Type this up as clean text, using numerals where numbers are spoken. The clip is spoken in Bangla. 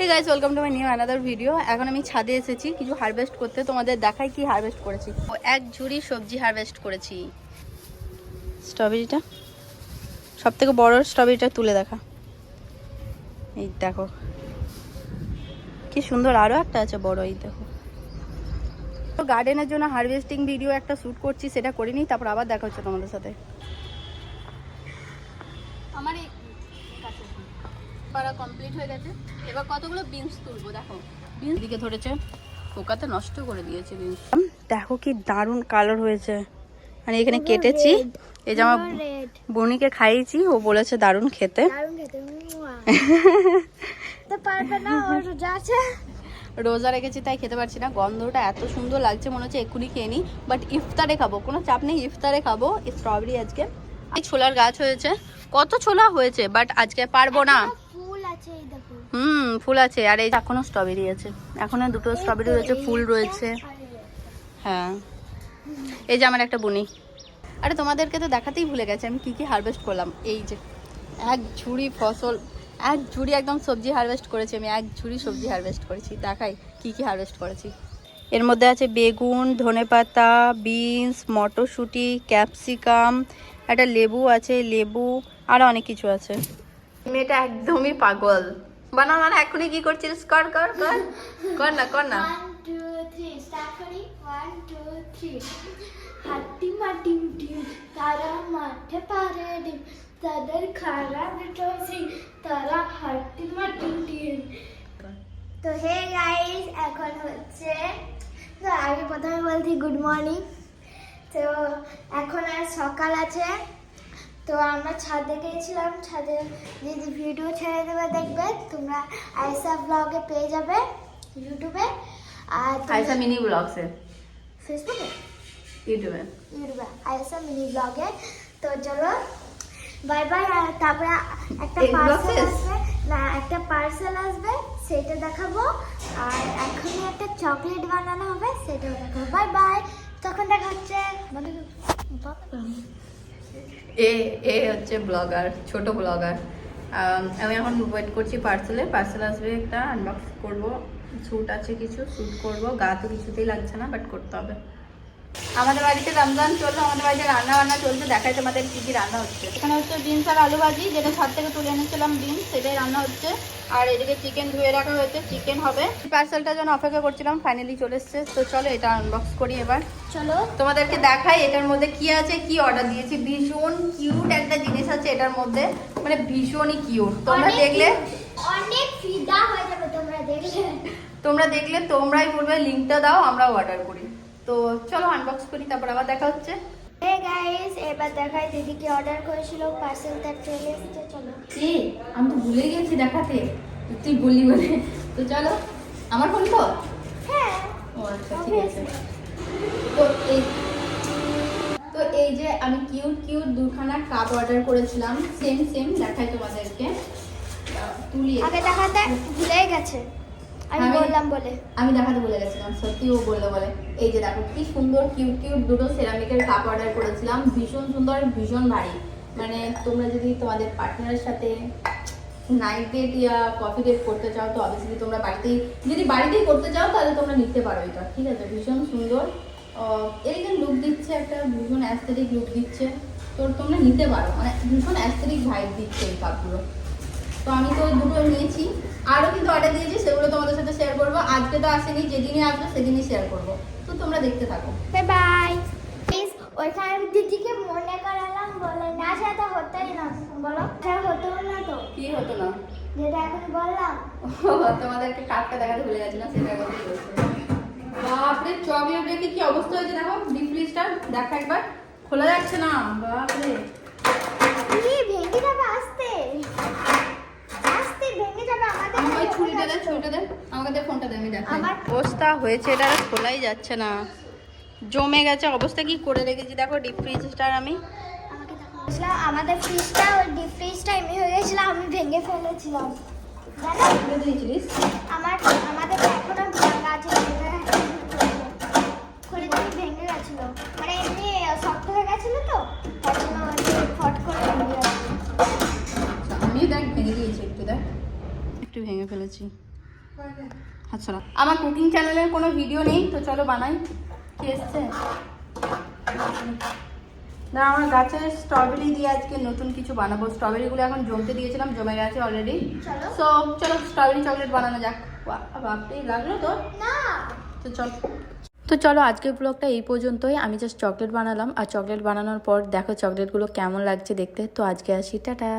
Hey guys welcome to my new another video. এখন আমি ছাদে এসেছি কিছু হারভেস্ট করতে, তোমাদের দেখাই কি হারভেস্ট করেছি। এক ঝুড়ি সবজি হারভেস্ট করেছি। স্ট্রবেরিটা সবথেকে বড় স্ট্রবেরিটা তুলে দেখা, এই দেখো কি সুন্দর, আরো একটা আছে বড়, এই দেখো। তো গার্ডেনের জন্য হারভেস্টিং ভিডিও একটা শুট করছি, সেটা করিনি, তারপর আবার দেখা হচ্ছে তোমাদের সাথে। আমার এই পারা কমপ্লিট হয়ে গেছে, এবার কতগুলো বিনস তুলবো। দেখো বিনস দিকে ধরেছে, পোকাতে নষ্ট করে দিয়েছে বিনস। দেখো কি দারুণ কালার হয়েছে, মানে এখানে কেটেছি, এই যে আমার বোনিকে খাইয়েছি, ও বলেছে দারুণ খেতে। রোজা রেখেছি তাই খেতে পারছি না, গন্ধটা এত সুন্দর লাগছে, মনে হচ্ছে এক্ষুনি খেয়ে নিই, বাট ইফতারে খাবো, কোনো চাপ নেই, ইফতারে খাবো স্ট্রবেরি আজকে। এই ছোলার গাছ হয়েছে, কত ছোলা হয়েছে, বাট আজকে পারবো না। ফুল আছে, আর এই এখনো স্ট্রবেরি আছে, এখনো দুটো স্ট্রবেরি রয়েছে, ফুল রয়েছে। হ্যাঁ এই যে আমার একটা বুনি। আরে তোমাদেরকে তো দেখাতেই ভুলে গেছে আমি কি কি হারভেস্ট করলাম। এই যে এক ঝুড়ি ফসল, এক ঝুড়ি একদম সবজি হারভেস্ট করেছি আমি, এক ঝুড়ি সবজি হারভেস্ট করেছি। দেখাই কি কি হারভেস্ট করেছি। এর মধ্যে আছে বেগুন, ধনেপাতা, বিনস, মটরশুঁটি, ক্যাপসিকাম, একটা লেবু আছে, লেবু, আরও অনেক কিছু আছে। মেয়েটা একদমই পাগল। বানা মানে এখনই কি করছিস, কর কর কর কর না কর না। 1 2 3 স্টার্ট করি। 1 2 3 হাট্টি মাটি ডিম তারা মাঠে পারে ডিম তাদের খারা বিটসি তারা হাট্টি মাটি ডিম। তো হে গাইস, এখন হচ্ছে, তো আগে প্রথমে বলছি গুড মর্নিং। তো এখন আর সকাল আছে, তো আমরা ছাদে গিয়েছিলাম, ছাদে যদি ভিডিও ছেড়ে দেবে দেখবে তোমরা, আয়েশা ব্লগে পেয়ে যাবে ইউটিউবে, আর আয়েশা মিনি ব্লগসে ফেসবুকে, ইউটিউবে আয়েশা মিনি ব্লগে। তো চলো বাই বাই। আর তারপরে একটা পার্সেল আসবে, না একটা পার্সেল আসবে, সেটা দেখাবো, আর এখনই একটা চকলেট বানানো হবে, সেটাও দেখাবো। বাই বাই, তখন দেখা হচ্ছে। এ হচ্ছে ব্লগার, ছোট ব্লগার। আমি এখন ওয়েট করছি পার্সেল আসবে, একটা আনবক্স করবো, স্যুট আছে কিছু, স্যুট করবো, গা তো কিছুতেই লাগছে না, বাট করতে হবে। আমাদের বাড়িতে রমজান চলছে, আমাদের বাড়িতে রান্না বান্না চলছে, দেখাই তোমাদের কি কি রান্না হচ্ছে। এখানে হচ্ছে বিনস আর আলু ভাজি, যেটা ছাদ থেকে তুলে এনেছিলাম বিনস, সেটাই রান্না হচ্ছে। আর এদিকে চিকেন ধুয়ে রাখা হয়েছে, চিকেন হবে। পার্সেলটার জন্য অপেক্ষা করছিলাম, ফাইনালি চলে এসছে। তো চলো এটা আনবক্স করি এবার, চলো তোমাদেরকে দেখাই এটার মধ্যে কি আছে, কি অর্ডার দিয়েছি। ভীষণ কিউট একটা জিনিস আছে এটার মধ্যে, মানে ভীষণই কিউট। তোমরা দেখলে অনেক ফিদা হয়ে যাবে, তোমরা দেখলে তোমরাই বলবে লিংকটা দাও, আমরাও অর্ডার করি। তো চলো আনবক্স করি, তারপর আবার দেখা হচ্ছে। হে গাইস, এবার দেখাই দিদি কি অর্ডার করেছিল, পার্সেলটা চলে এসেছে। চলো আমি তো ভুলে গেছি দেখাতে, তুই বললি বলে। তো চলো, আমার ফোন তো, হ্যাঁ ও আচ্ছা ঠিক আছে। তো এই যে আমি কিউট কিউট দুখানা কাপ অর্ডার করেছিলাম, সেম দেখাই তোমাদেরকে, তুলি আগে দেখাতে ভুলে গেছে, আমি বললাম বলে, আমি দেখাতে ভুলে গেছিলাম, সত্যি ও বললো বলে। এই যে দেখো কি সুন্দর কিউট কিউট দুটো সেরামিকের কাপ অর্ডার করেছিলাম, ভীষণ সুন্দর, ভীষণ ভারী। মানে তোমরা যদি তোমাদের পার্টনারের সাথে নাইট ডেট ইয়া কফি ডেট করতে চাও, তো অবভিয়াসলি তোমরা বাড়িতেই করতে চাও, তাহলে তোমরা নিতে পারো এটা, ঠিক আছে। ভীষণ সুন্দর, এরকম লুক দিচ্ছে, একটা ভীষণ অ্যাস্থেটিক লুক দিচ্ছে, তো তোমরা নিতে পারো, মানে ভীষণ অ্যাস্থেটিক ভাইব দিচ্ছে এই কাপগুলো। তো আমি তো দুটো নিয়েছি, আরও কিন্তু অর্ডার দিয়েছি, সেগুলো তোমাদের সাথে শেয়ার করবো। আজকে তো আসেনি, যেদিনই আসবে সেদিনই শেয়ার করবো, তো তোমরা দেখতে থাকো। Bye bye. ওইখানে দিদিকে মনে করালাম, বলে না সেটা হতেই না, বলো সেটা হতো না। তো কি হতো না, যেটা এখন বললাম, তোমাদেরকে কাপটা দেখাতে ভুলে গেছিলাম, সেটা কথা বলছি। বাপরে চকলেট রেখে কি অবস্থা হয়েছে দেখো, ডিপ ফ্রিজটা দেখা একবার, খোলা যাচ্ছে না, বাপরে ভেঙে যাবে, আস্তে আস্তে ভেঙে যাবে। আমাদের ছুরিটা দে, আমাকে দে ফোনটা দে, আমি দেখাই। আমার অবস্থা হয়েছে, এটা আর খোলাই যাচ্ছে না, জমে গেছে অবস্থা। কি করে রেখেছি দেখো ডিপ ফ্রিজটা, আমি আমাদের ফ্রিজটা, ওই ডিপ ফ্রিজটা এমনি হয়ে গেছিল, আমি ভেঙে ফেলেছিলাম, জানো দিয়েছিলিস। আমাদের এখনো ভাঙা আছে, খুলে ভেঙে গেছিল, মানে এমনি শক্ত হয়ে গেছিল, তো তার জন্য ফট করে ভেঙে গেছিল। আমি দেখ ভেঙে দিয়েছি, একটু দেখ, একটু ভেঙে ফেলেছি। আচ্ছা, আমার কুকিং চ্যানেলের কোনো ভিডিও নেই, তো চলো বানাই। কি এসছে না, আমার গাছের স্ট্রবেরি দিয়ে আজকে নতুন কিছু বানাবো। স্ট্রবেরিগুলো এখন জমতে দিয়েছিলাম, জমে গেছে অলরেডি। সো চলো স্ট্রবেরি চকলেট বানানো যাক। বাপরে লাগলো তো না। তো চলো আজকের ব্লগটা এই পর্যন্তই। আমি জাস্ট চকলেট বানালাম, আর চকলেট বানানোর পর দেখো চকলেটগুলো কেমন লাগছে দেখতে। তো আজকে আসি, টাটা।